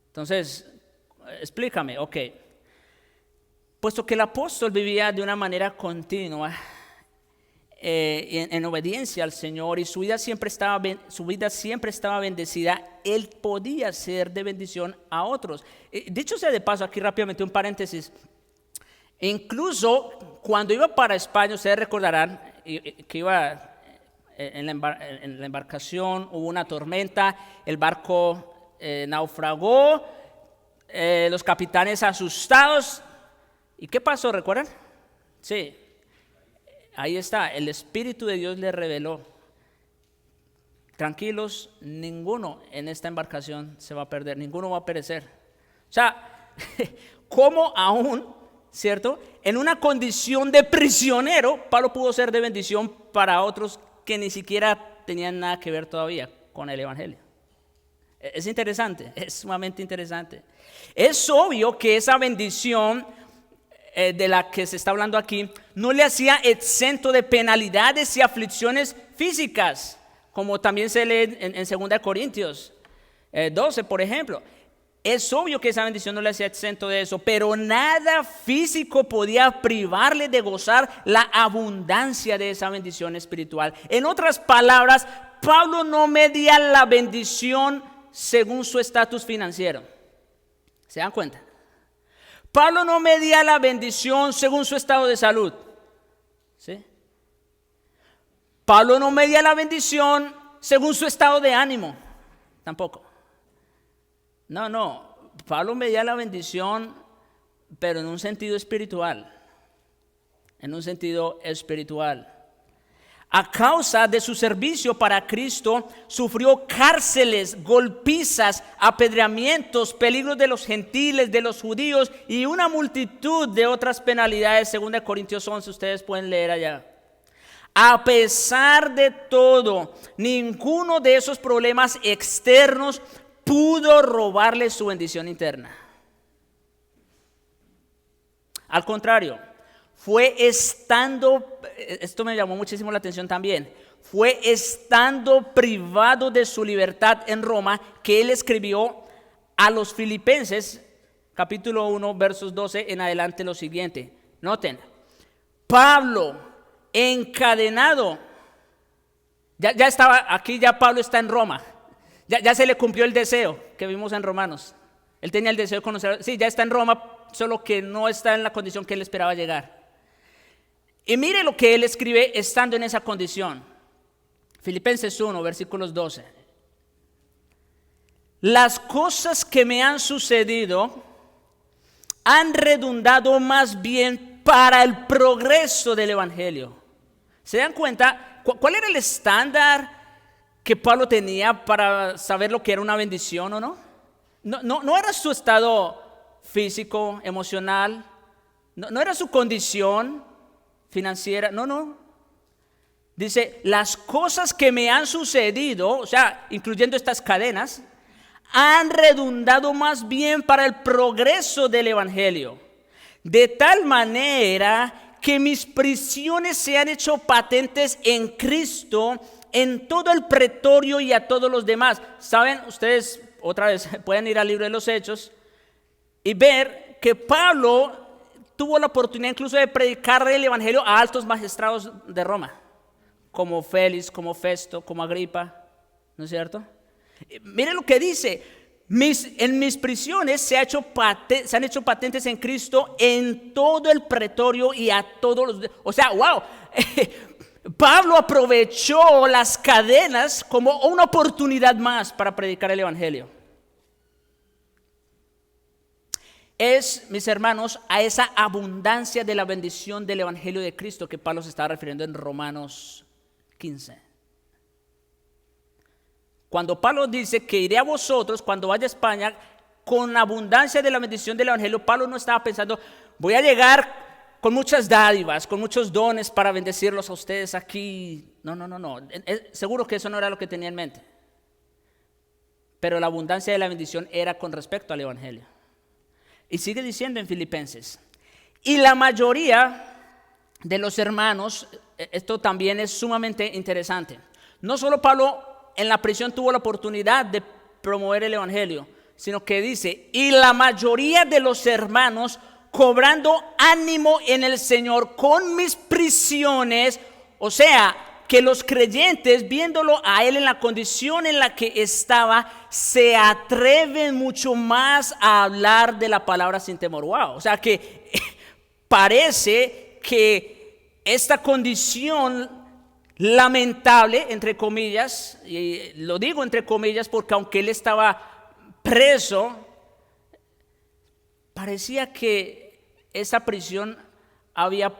A: Entonces, explícame, ok. Puesto que el apóstol vivía de una manera continua, en obediencia al Señor y su vida siempre estaba bendecida, él podía ser de bendición a otros. Dicho sea de paso, aquí rápidamente un paréntesis, incluso cuando iba para España, ustedes recordarán que iba en la embarcación, hubo una tormenta, el barco naufragó, los capitanes asustados. ¿Y qué pasó? ¿Recuerdan? Sí, ahí está, el Espíritu de Dios les reveló: tranquilos, ninguno en esta embarcación se va a perder, ninguno va a perecer. O sea, ¿cómo aún, cierto, en una condición de prisionero, Pablo pudo ser de bendición para otros que ni siquiera tenían nada que ver todavía con el Evangelio? Es interesante, es sumamente interesante. Es obvio que esa bendición de la que se está hablando aquí no le hacía exento de penalidades y aflicciones físicas, como también se lee en 2 Corintios 12, por ejemplo. Es obvio que esa bendición no le hacía exento de eso, pero nada físico podía privarle de gozar la abundancia de esa bendición espiritual. En otras palabras, Pablo no medía la bendición según su estatus financiero. ¿Se dan cuenta? Pablo no medía la bendición según su estado de salud. ¿Sí? Pablo no medía la bendición según su estado de ánimo. Tampoco. No. Pablo medía la bendición, pero en un sentido espiritual. En un sentido espiritual. A causa de su servicio para Cristo, sufrió cárceles, golpizas, apedreamientos, peligros de los gentiles, de los judíos y una multitud de otras penalidades. 2 Corintios 11, ustedes pueden leer allá. A pesar de todo, ninguno de esos problemas externos pudo robarle su bendición interna. Al contrario, fue estando, esto me llamó muchísimo la atención también, fue estando privado de su libertad en Roma que él escribió a los Filipenses, capítulo 1, versos 12 en adelante, lo siguiente. Noten, Pablo encadenado, ya estaba aquí, ya Pablo está en Roma, ya se le cumplió el deseo que vimos en Romanos. Él tenía el deseo de conocer, sí, ya está en Roma, solo que no está en la condición que él esperaba llegar. Y mire lo que él escribe estando en esa condición. Filipenses 1, versículos 12. Las cosas que me han sucedido han redundado más bien para el progreso del Evangelio. ¿Se dan cuenta? ¿Cuál era el estándar que Pablo tenía para saber lo que era una bendición o no? No era su estado físico, emocional, no era su condición financiera, no. Dice, las cosas que me han sucedido, o sea, incluyendo estas cadenas, han redundado más bien para el progreso del Evangelio, de tal manera que mis prisiones se han hecho patentes en Cristo, en todo el pretorio y a todos los demás. Saben, ustedes otra vez pueden ir al libro de los Hechos y ver que Pablo tuvo la oportunidad incluso de predicar el Evangelio a altos magistrados de Roma, como Félix, como Festo, como Agripa, ¿no es cierto? Miren lo que dice: en mis prisiones se han hecho patentes en Cristo en todo el pretorio y a todos los... O sea, wow, Pablo aprovechó las cadenas como una oportunidad más para predicar el Evangelio. Es, mis hermanos, a esa abundancia de la bendición del Evangelio de Cristo que Pablo se está refiriendo en Romanos 15. Cuando Pablo dice que iré a vosotros cuando vaya a España con abundancia de la bendición del Evangelio, Pablo no estaba pensando, voy a llegar con muchas dádivas, con muchos dones para bendecirlos a ustedes aquí. No. Seguro que eso no era lo que tenía en mente. Pero la abundancia de la bendición era con respecto al Evangelio. Y sigue diciendo en Filipenses, y la mayoría de los hermanos, esto también es sumamente interesante. No solo Pablo en la prisión tuvo la oportunidad de promover el Evangelio, sino que dice, y la mayoría de los hermanos cobrando ánimo en el Señor con mis prisiones, o sea, que los creyentes, viéndolo a él en la condición en la que estaba, se atreven mucho más a hablar de la palabra sin temor. Wow, o sea que parece que esta condición lamentable, entre comillas, y lo digo entre comillas porque aunque él estaba preso, parecía que esa prisión había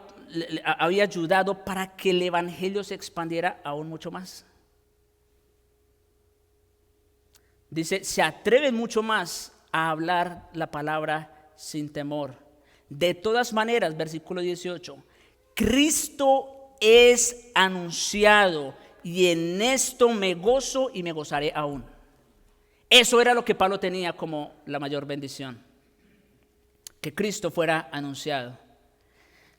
A: ayudado para que el evangelio se expandiera aún mucho más. Dice, se atreven mucho más a hablar la palabra sin temor. De todas maneras, versículo 18, Cristo es anunciado y en esto me gozo y me gozaré aún. Eso era lo que Pablo tenía como la mayor bendición, que Cristo fuera anunciado.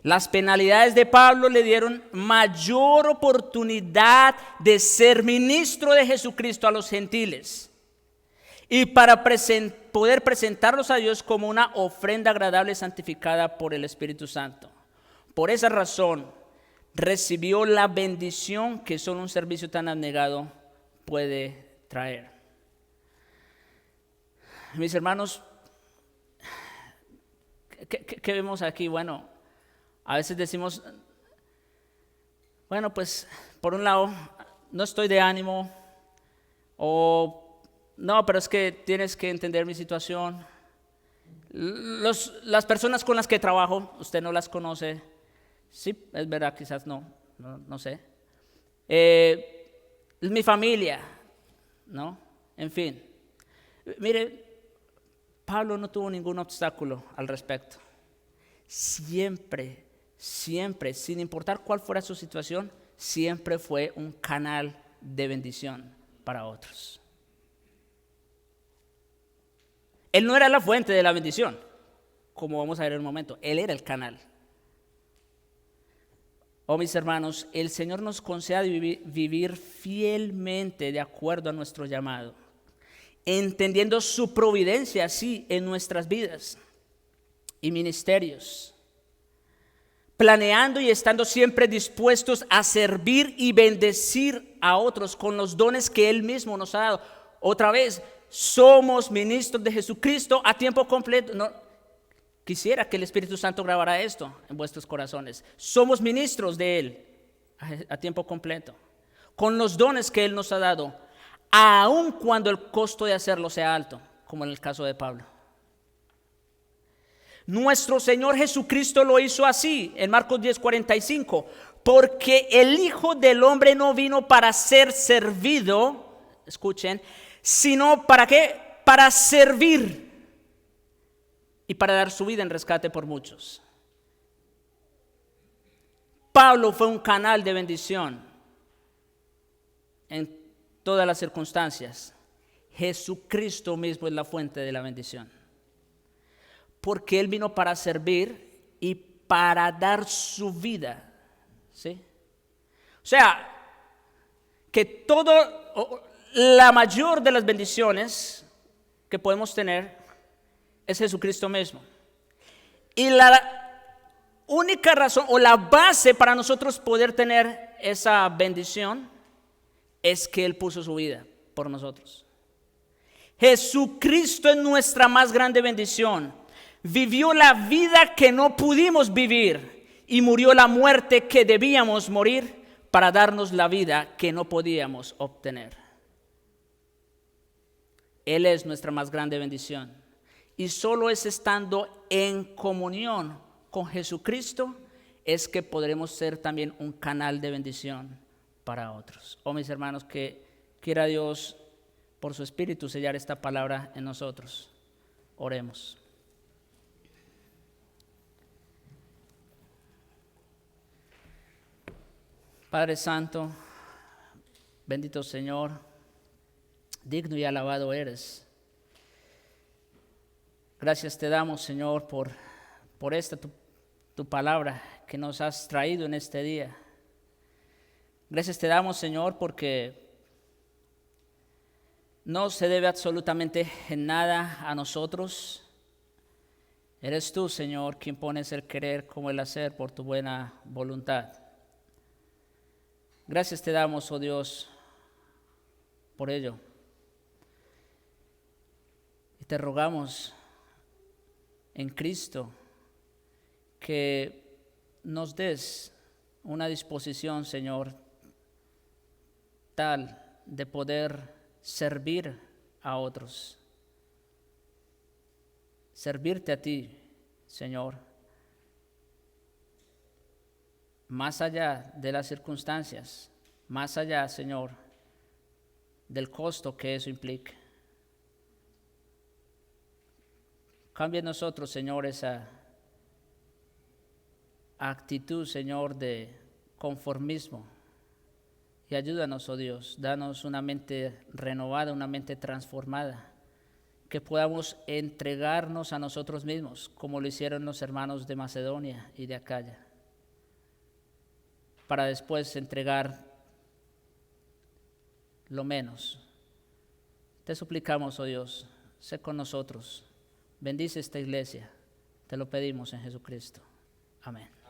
A: Las penalidades de Pablo le dieron mayor oportunidad de ser ministro de Jesucristo a los gentiles y para poder presentarlos a Dios como una ofrenda agradable santificada por el Espíritu Santo. Por esa razón recibió la bendición que solo un servicio tan abnegado puede traer. Mis hermanos, ¿qué vemos aquí? Bueno, a veces decimos, bueno, pues por un lado no estoy de ánimo, o no, pero es que tienes que entender mi situación. Las personas con las que trabajo, usted no las conoce. Sí, es verdad, quizás no sé. Mi familia, ¿no? En fin. Mire, Pablo no tuvo ningún obstáculo al respecto. Siempre, sin importar cuál fuera su situación, siempre fue un canal de bendición para otros. Él no era la fuente de la bendición, como vamos a ver en un momento. Él era el canal. Oh, mis hermanos, el Señor nos conceda vivir fielmente de acuerdo a nuestro llamado, entendiendo su providencia así en nuestras vidas y ministerios, planeando y estando siempre dispuestos a servir y bendecir a otros con los dones que Él mismo nos ha dado. Otra vez, somos ministros de Jesucristo a tiempo completo. No, quisiera que el Espíritu Santo grabara esto en vuestros corazones. Somos ministros de Él a tiempo completo, con los dones que Él nos ha dado, aun cuando el costo de hacerlo sea alto, como en el caso de Pablo. Nuestro Señor Jesucristo lo hizo así, en Marcos 10:45, porque el Hijo del Hombre no vino para ser servido, escuchen, sino ¿para qué? Para servir y para dar su vida en rescate por muchos. Pablo fue un canal de bendición en todas las circunstancias. Jesucristo mismo es la fuente de la bendición, porque Él vino para servir y para dar su vida, ¿sí? O sea, que la mayor de las bendiciones que podemos tener es Jesucristo mismo. Y la única razón o la base para nosotros poder tener esa bendición es que Él puso su vida por nosotros. Jesucristo es nuestra más grande bendición. Vivió la vida que no pudimos vivir y murió la muerte que debíamos morir para darnos la vida que no podíamos obtener. Él es nuestra más grande bendición. Y solo es estando en comunión con Jesucristo es que podremos ser también un canal de bendición para otros. Oh, mis hermanos, que quiera Dios por su Espíritu sellar esta palabra en nosotros. Oremos. Padre Santo, bendito Señor, digno y alabado eres. Gracias te damos, Señor, por esta tu palabra que nos has traído en este día. Gracias te damos, Señor, porque no se debe absolutamente en nada a nosotros. Eres tú, Señor, quien pones el querer como el hacer por tu buena voluntad. Gracias te damos, oh Dios, por ello. Y te rogamos en Cristo que nos des una disposición, Señor, tal de poder servir a otros. Servirte a ti, Señor, más allá de las circunstancias, más allá, Señor, del costo que eso implique. Cambia en nosotros, Señor, esa actitud, Señor, de conformismo. Y ayúdanos, oh Dios, danos una mente renovada, una mente transformada, que podamos entregarnos a nosotros mismos, como lo hicieron los hermanos de Macedonia y de Acaya, para después entregar lo menos. Te suplicamos, oh Dios, sé con nosotros, bendice esta iglesia, te lo pedimos en Jesucristo. Amén.